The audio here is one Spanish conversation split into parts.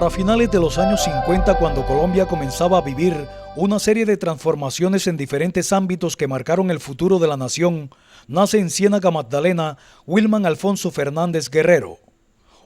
Para finales de los años 50, cuando Colombia comenzaba a vivir una serie de transformaciones en diferentes ámbitos que marcaron el futuro de la nación, nace en Ciénaga Magdalena Wilman Alfonso Fernández Guerrero.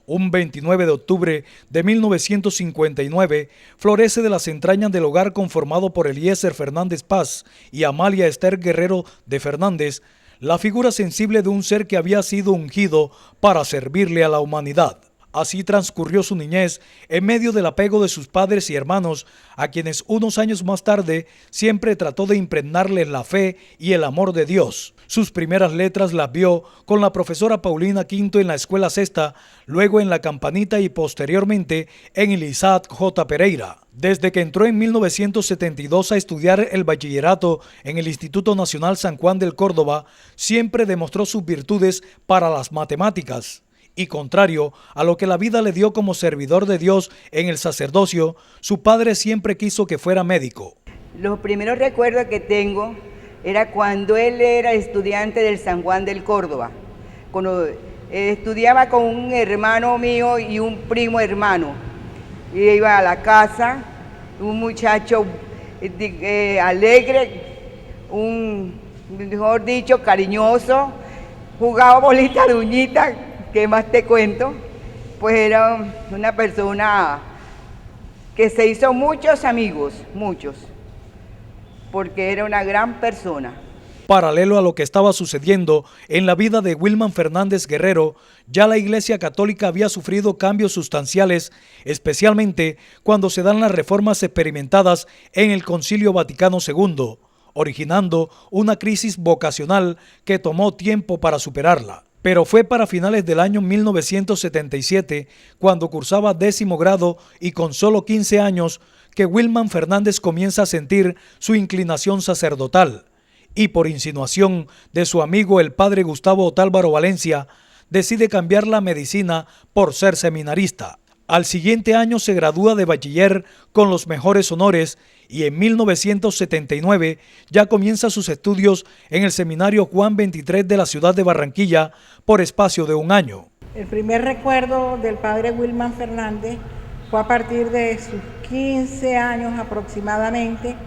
Un 29 de octubre de 1959, florece de las entrañas del hogar conformado por Eliezer Fernández Paz y Amalia Esther Guerrero de Fernández, la figura sensible de un ser que había sido ungido para servirle a la humanidad. Así transcurrió su niñez en medio del apego de sus padres y hermanos, a quienes unos años más tarde siempre trató de impregnarles la fe y el amor de Dios. Sus primeras letras las vio con la profesora Paulina Quinto en la Escuela Sexta, luego en La Campanita y posteriormente en el Isaac J. Pereira. Desde que entró en 1972 a estudiar el bachillerato en el Instituto Nacional San Juan del Córdoba, siempre demostró sus virtudes para las matemáticas. Y contrario a lo que la vida le dio como servidor de Dios en el sacerdocio, su padre siempre quiso que fuera médico. Los primeros recuerdos que tengo era cuando él era estudiante del San Juan del Córdoba. Cuando estudiaba con un hermano mío y un primo hermano. Y iba a la casa, un muchacho alegre, mejor dicho, cariñoso, jugaba bolita de uñita. ¿Qué más te cuento? Pues era una persona que se hizo muchos amigos, muchos, porque era una gran persona. Paralelo a lo que estaba sucediendo en la vida de Wilman Fernández Guerrero, ya la Iglesia Católica había sufrido cambios sustanciales, especialmente cuando se dan las reformas experimentadas en el Concilio Vaticano II, originando una crisis vocacional que tomó tiempo para superarla. Pero fue para finales del año 1977, cuando cursaba 10º grado y con solo 15 años, que Wilman Fernández comienza a sentir su inclinación sacerdotal y por insinuación de su amigo el padre Gustavo Otálvaro Valencia, decide cambiar la medicina por ser seminarista. Al siguiente año se gradúa de bachiller con los mejores honores y en 1979 ya comienza sus estudios en el Seminario Juan XXIII de la ciudad de Barranquilla por espacio de un año. El primer recuerdo del padre Wilman Fernández fue a partir de sus 15 años aproximadamente,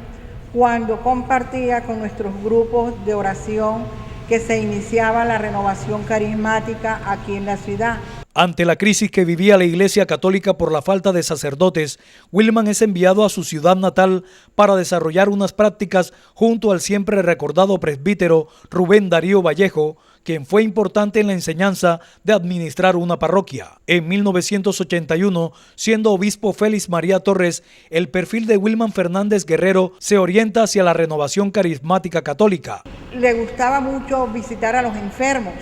cuando compartía con nuestros grupos de oración que se iniciaba la renovación carismática aquí en la ciudad. Ante la crisis que vivía la Iglesia Católica por la falta de sacerdotes, Wilman es enviado a su ciudad natal para desarrollar unas prácticas junto al siempre recordado presbítero Rubén Darío Vallejo, quien fue importante en la enseñanza de administrar una parroquia. En 1981, siendo obispo Félix María Torres, el perfil de Wilman Fernández Guerrero se orienta hacia la renovación carismática católica. Le gustaba mucho visitar a los enfermos,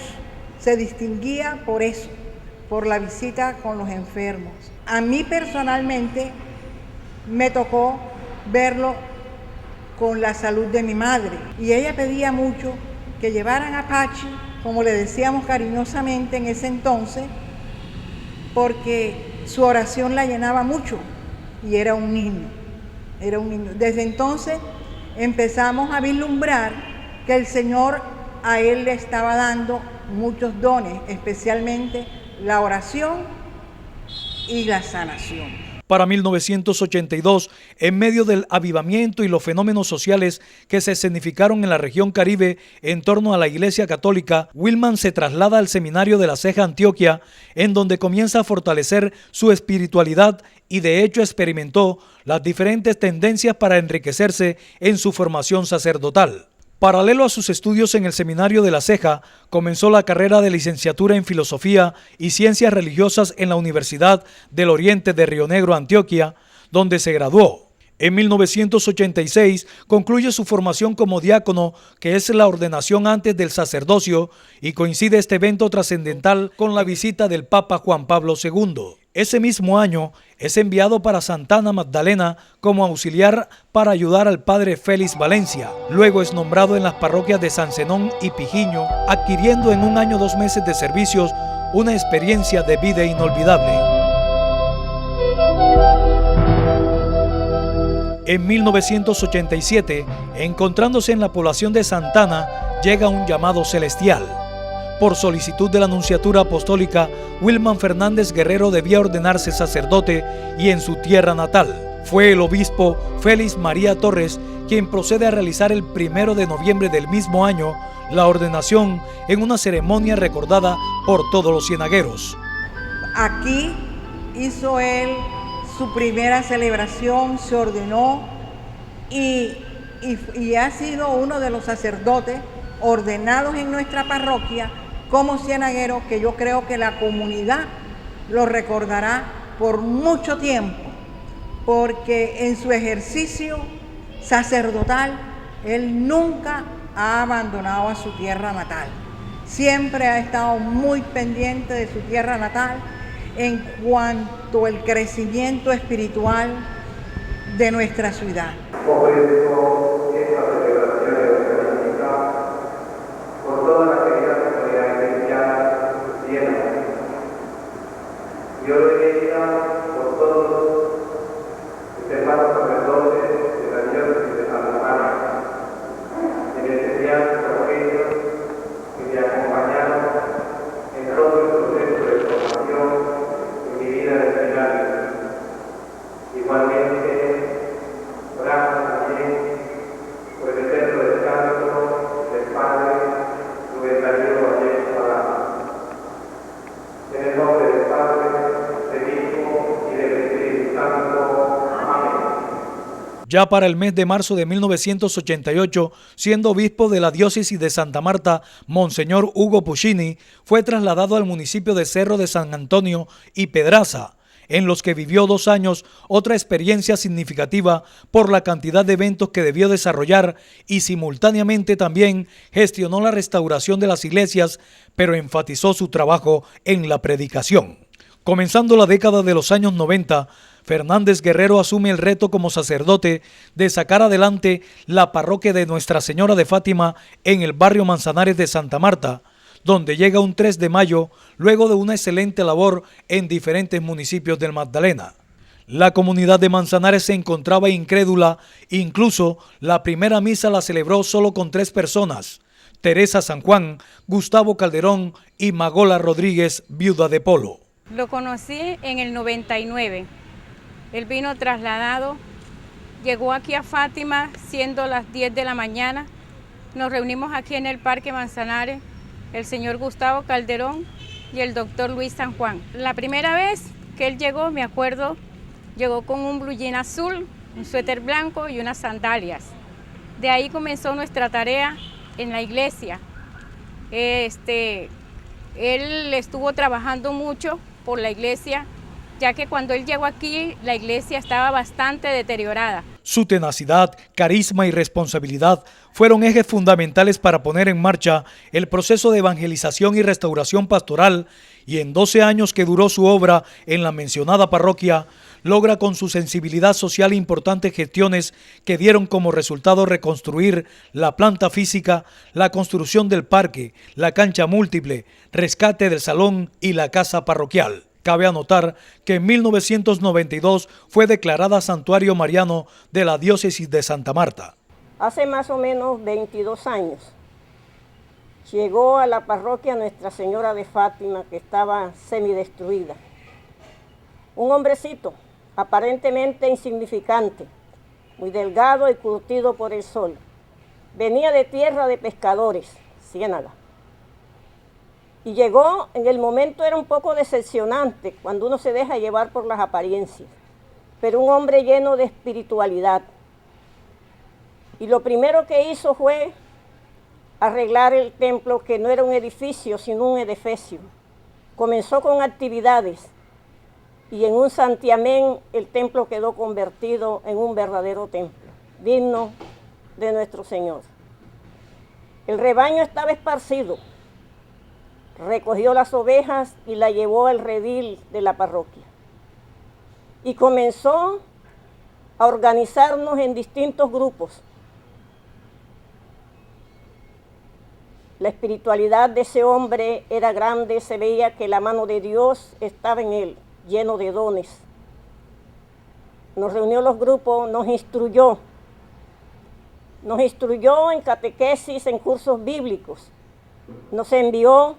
se distinguía por eso, por la visita con los enfermos. A mí personalmente me tocó verlo con la salud de mi madre y ella pedía mucho que llevaran a Pachi, como le decíamos cariñosamente en ese entonces, porque su oración la llenaba mucho y era un niño. Desde entonces empezamos a vislumbrar que el Señor a él le estaba dando muchos dones, especialmente la oración y la sanación. Para 1982, en medio del avivamiento y los fenómenos sociales que se escenificaron en la región Caribe en torno a la Iglesia Católica, Wilman se traslada al Seminario de La Ceja, Antioquia, en donde comienza a fortalecer su espiritualidad y de hecho experimentó las diferentes tendencias para enriquecerse en su formación sacerdotal. Paralelo a sus estudios en el Seminario de La Ceja, comenzó la carrera de licenciatura en Filosofía y Ciencias Religiosas en la Universidad del Oriente de Río Negro, Antioquia, donde se graduó. En 1986 concluye su formación como diácono, que es la ordenación antes del sacerdocio, y coincide este evento trascendental con la visita del Papa Juan Pablo II. Ese mismo año es enviado para Santana Magdalena como auxiliar para ayudar al padre Félix Valencia. Luego es nombrado en las parroquias de San Zenón y Pijiño, adquiriendo en un año 2 meses de servicios una experiencia de vida inolvidable. En 1987, encontrándose en la población de Santana, llega un llamado celestial. Por solicitud de la Nunciatura Apostólica, Wilman Fernández Guerrero debía ordenarse sacerdote y en su tierra natal. Fue el obispo Félix María Torres quien procede a realizar el 1 de noviembre del mismo año la ordenación en una ceremonia recordada por todos los cienagueros. Aquí hizo él su primera celebración, se ordenó y ha sido uno de los sacerdotes ordenados en nuestra parroquia como cienaguero, que yo creo que la comunidad lo recordará por mucho tiempo, porque en su ejercicio sacerdotal él nunca ha abandonado a su tierra natal. Siempre ha estado muy pendiente de su tierra natal en cuanto al crecimiento espiritual de nuestra ciudad. Por eso, esta celebración eucarística, por toda la querida comunidad cristiana llena, y hoy en día por todos los hermanos sacerdotes de la diócesis de Santa Marta, en especial por aquellos que me acompañaron en todo el proceso de formación en mi vida de seminario. Igualmente, oramos también por el eterno descanso del Padre Rubén Darío Vallejo Parada. En el nombre del Padre, del Hijo y del Espíritu Santo. Amén. Ya para el mes de marzo de 1988, siendo obispo de la diócesis de Santa Marta, Monseñor Hugo Puccini fue trasladado al municipio de Cerro de San Antonio y Pedraza, en los que vivió 2 años, otra experiencia significativa por la cantidad de eventos que debió desarrollar y simultáneamente también gestionó la restauración de las iglesias, pero enfatizó su trabajo en la predicación. Comenzando la década de los años 90, Fernández Guerrero asume el reto como sacerdote de sacar adelante la parroquia de Nuestra Señora de Fátima en el barrio Manzanares de Santa Marta, donde llega un 3 de mayo luego de una excelente labor en diferentes municipios del Magdalena. La comunidad de Manzanares se encontraba incrédula, incluso la primera misa la celebró solo con 3 personas: Teresa San Juan, Gustavo Calderón y Magola Rodríguez, viuda de Polo. Lo conocí en el 99. Él vino trasladado, llegó aquí a Fátima siendo las 10 de la mañana. Nos reunimos aquí en el Parque Manzanares, el señor Gustavo Calderón y el doctor Luis San Juan. La primera vez que él llegó, me acuerdo, llegó con un blue jean azul, un suéter blanco y unas sandalias. De ahí comenzó nuestra tarea en la iglesia. Él estuvo trabajando mucho por la iglesia, ya que cuando él llegó aquí, la iglesia estaba bastante deteriorada. Su tenacidad, carisma y responsabilidad fueron ejes fundamentales para poner en marcha el proceso de evangelización y restauración pastoral, y en 12 años que duró su obra en la mencionada parroquia, logra con su sensibilidad social importantes gestiones que dieron como resultado reconstruir la planta física, la construcción del parque, la cancha múltiple, rescate del salón y la casa parroquial. Cabe anotar que en 1992 fue declarada santuario mariano de la diócesis de Santa Marta. Hace más o menos 22 años llegó a la parroquia Nuestra Señora de Fátima, que estaba semidestruida. Un hombrecito aparentemente insignificante, muy delgado y curtido por el sol. Venía de tierra de pescadores, Ciénaga. Y llegó, en el momento era un poco decepcionante cuando uno se deja llevar por las apariencias, pero un hombre lleno de espiritualidad. Y lo primero que hizo fue arreglar el templo, que no era un edificio, sino un edificio. Comenzó con actividades y en un santiamén el templo quedó convertido en un verdadero templo, digno de nuestro Señor. El rebaño estaba esparcido. Recogió las ovejas y la llevó al redil de la parroquia. Y comenzó a organizarnos en distintos grupos. La espiritualidad de ese hombre era grande, se veía que la mano de Dios estaba en él, lleno de dones. Nos reunió los grupos, nos instruyó en catequesis, en cursos bíblicos. Nos envió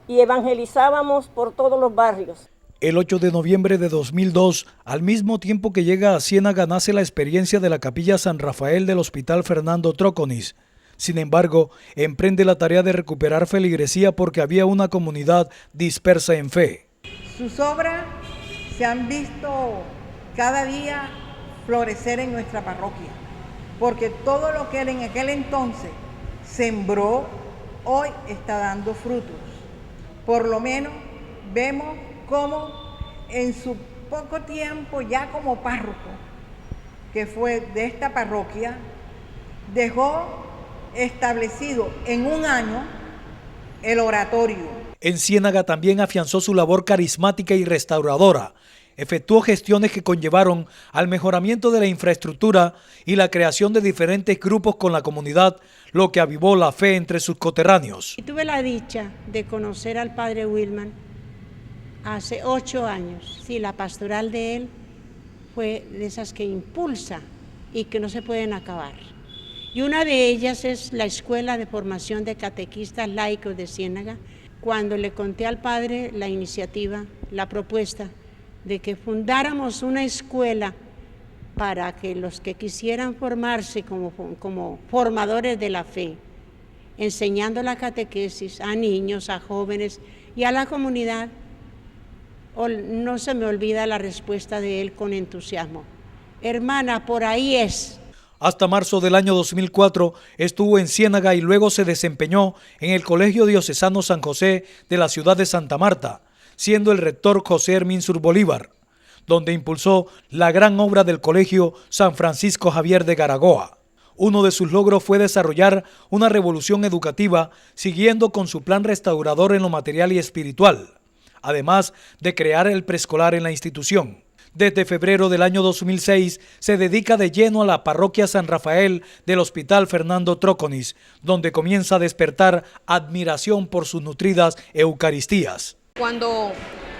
y evangelizábamos por todos los barrios. El 8 de noviembre de 2002, al mismo tiempo que llega a Ciénaga, nace la experiencia de la Capilla San Rafael del Hospital Fernando Tróconis. Sin embargo, emprende la tarea de recuperar feligresía porque había una comunidad dispersa en fe. Sus obras se han visto cada día florecer en nuestra parroquia, porque todo lo que él en aquel entonces sembró, hoy está dando frutos. Por lo menos vemos cómo en su poco tiempo ya como párroco, que fue de esta parroquia, dejó establecido en un año el oratorio. En Ciénaga también afianzó su labor carismática y restauradora. Efectuó gestiones que conllevaron al mejoramiento de la infraestructura y la creación de diferentes grupos con la comunidad, lo que avivó la fe entre sus coterráneos. Tuve la dicha de conocer al padre Wilman hace 8 años. Sí, la pastoral de él fue de esas que impulsa y que no se pueden acabar. Y una de ellas es la Escuela de Formación de Catequistas Laicos de Ciénaga. Cuando le conté al padre la iniciativa, la propuesta de que fundáramos una escuela para que los que quisieran formarse como formadores de la fe, enseñando la catequesis a niños, a jóvenes y a la comunidad, no se me olvida la respuesta de él con entusiasmo. Hermana, por ahí es. Hasta marzo del año 2004 estuvo en Ciénaga y luego se desempeñó en el Colegio Diocesano San José de la ciudad de Santa Marta, siendo el rector José Hermínsur Bolívar, donde impulsó la gran obra del Colegio San Francisco Javier de Garagoa. Uno de sus logros fue desarrollar una revolución educativa siguiendo con su plan restaurador en lo material y espiritual, además de crear el preescolar en la institución. Desde febrero del año 2006 se dedica de lleno a la parroquia San Rafael del Hospital Fernando Tróconis, donde comienza a despertar admiración por sus nutridas eucaristías. Cuando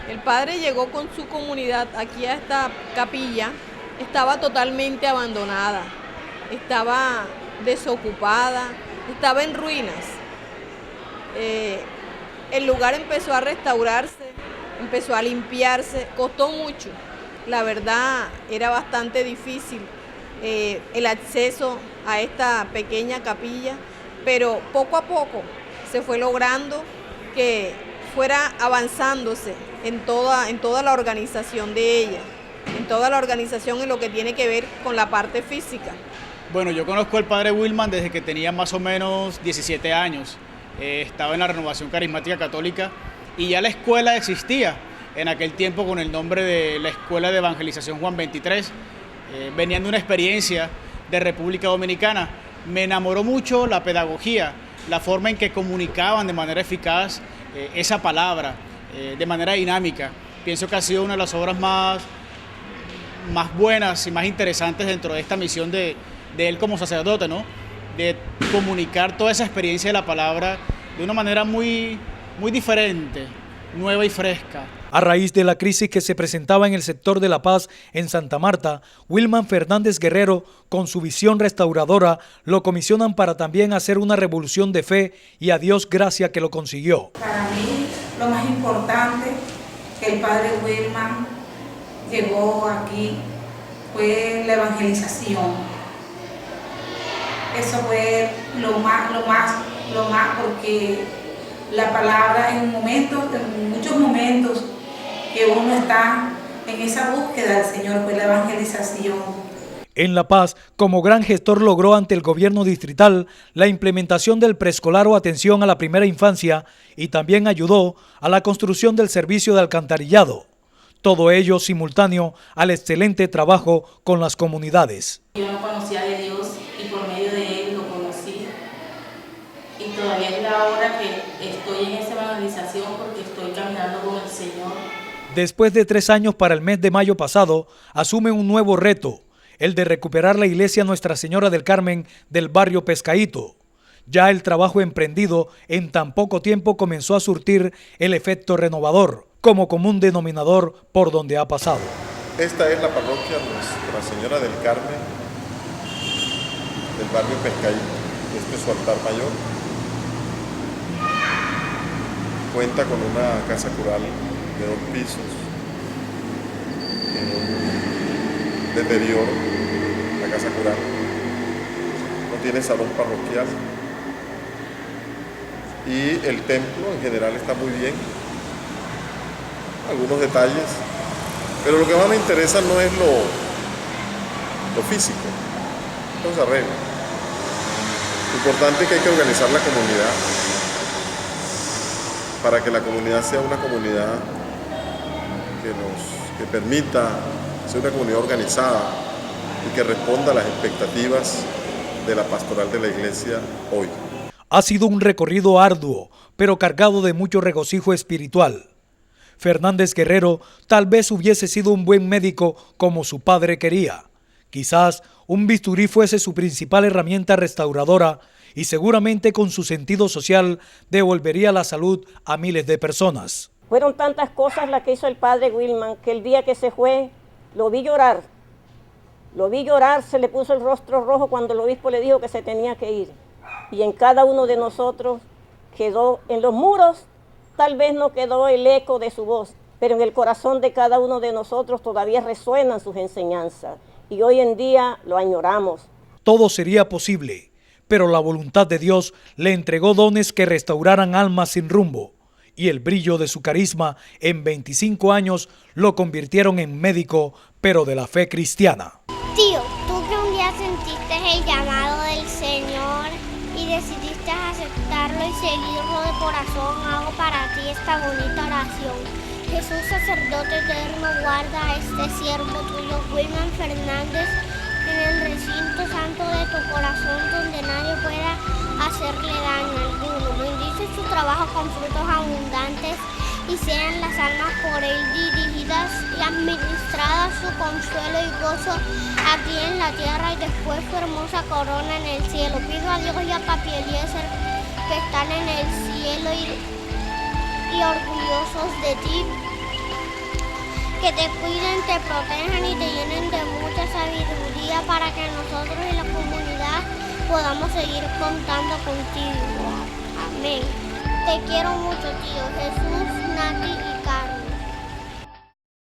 el padre llegó con su comunidad aquí a esta capilla, estaba totalmente abandonada, estaba desocupada, estaba en ruinas. El lugar empezó a restaurarse, empezó a limpiarse, costó mucho. La verdad era bastante difícil el acceso a esta pequeña capilla, pero poco a poco se fue logrando que fuera avanzándose en toda la organización de ella, en toda la organización en lo que tiene que ver con la parte física. Bueno, yo conozco al padre Wilman desde que tenía más o menos 17 años. Estaba en la Renovación Carismática Católica y ya la escuela existía en aquel tiempo con el nombre de la Escuela de Evangelización Juan 23. Venían de una experiencia de República Dominicana. Me enamoró mucho la pedagogía, la forma en que comunicaban de manera eficaz esa palabra, de manera dinámica. Pienso que ha sido una de las obras más buenas y más interesantes dentro de esta misión de él como sacerdote, ¿no? De comunicar toda esa experiencia de la palabra de una manera muy diferente, nueva y fresca. A raíz de la crisis que se presentaba en el sector de La Paz en Santa Marta, Wilman Fernández Guerrero, con su visión restauradora, lo comisionan para también hacer una revolución de fe y a Dios gracia que lo consiguió. Para mí, lo más importante que el padre Wilman llegó aquí fue la evangelización. Eso fue lo más, porque la palabra en muchos momentos que uno está en esa búsqueda del Señor, fue la evangelización. En La Paz, como gran gestor, logró ante el gobierno distrital la implementación del preescolar o atención a la primera infancia y también ayudó a la construcción del servicio de alcantarillado. Todo ello simultáneo al excelente trabajo con las comunidades. Yo no conocía de Dios y por medio de Él lo conocí. Y todavía es la hora que estoy en esa evangelización porque estoy caminando con el Señor. Después de 3 años, para el mes de mayo pasado, asume un nuevo reto, el de recuperar la iglesia Nuestra Señora del Carmen del barrio Pescadito. Ya el trabajo emprendido en tan poco tiempo comenzó a surtir el efecto renovador, como común denominador por donde ha pasado. Esta es la parroquia Nuestra Señora del Carmen del barrio Pescadito. Este es su altar mayor. cuenta con una casa cural de 2 pisos, en un deterioro, la casa cural. No tiene salón parroquial. Y el templo en general está muy bien. Algunos detalles. Pero lo que más me interesa no es lo físico. Eso se arregla. Lo importante es que hay que organizar la comunidad para que la comunidad sea una comunidad que permita ser una comunidad organizada y que responda a las expectativas de la pastoral de la iglesia hoy. Ha sido un recorrido arduo, pero cargado de mucho regocijo espiritual. Fernández Guerrero tal vez hubiese sido un buen médico como su padre quería. Quizás un bisturí fuese su principal herramienta restauradora y seguramente con su sentido social devolvería la salud a miles de personas. Fueron tantas cosas las que hizo el padre Wilman que el día que se fue lo vi llorar. Lo vi llorar, se le puso el rostro rojo cuando el obispo le dijo que se tenía que ir. Y en cada uno de nosotros quedó, en los muros tal vez no quedó el eco de su voz, pero en el corazón de cada uno de nosotros todavía resuenan sus enseñanzas. Y hoy en día lo añoramos. Todo sería posible, pero la voluntad de Dios le entregó dones que restauraran almas sin rumbo, y el brillo de su carisma en 25 años lo convirtieron en médico, pero de la fe cristiana. Tío, tú que un día sentiste el llamado del Señor y decidiste aceptarlo y seguirlo de corazón, hago para ti esta bonita oración. Jesús, sacerdote eterno, guarda a este siervo tuyo, Wilman Fernández, en el recinto santo de tu corazón, donde nadie pueda hacerle daño alguno. Bendice su trabajo con frutos abundantes y sean las almas por él dirigidas y administradas su consuelo y gozo aquí en la tierra y después su hermosa corona en el cielo. Pido a Dios y a Papi Eliezer que están en el cielo y orgullosos de ti, que te cuiden, te protejan y te llenen de mucha sabiduría para que nosotros y la comunidad podamos seguir contando contigo. Amén. Te quiero mucho, tío Jesús, Nati y Carlos.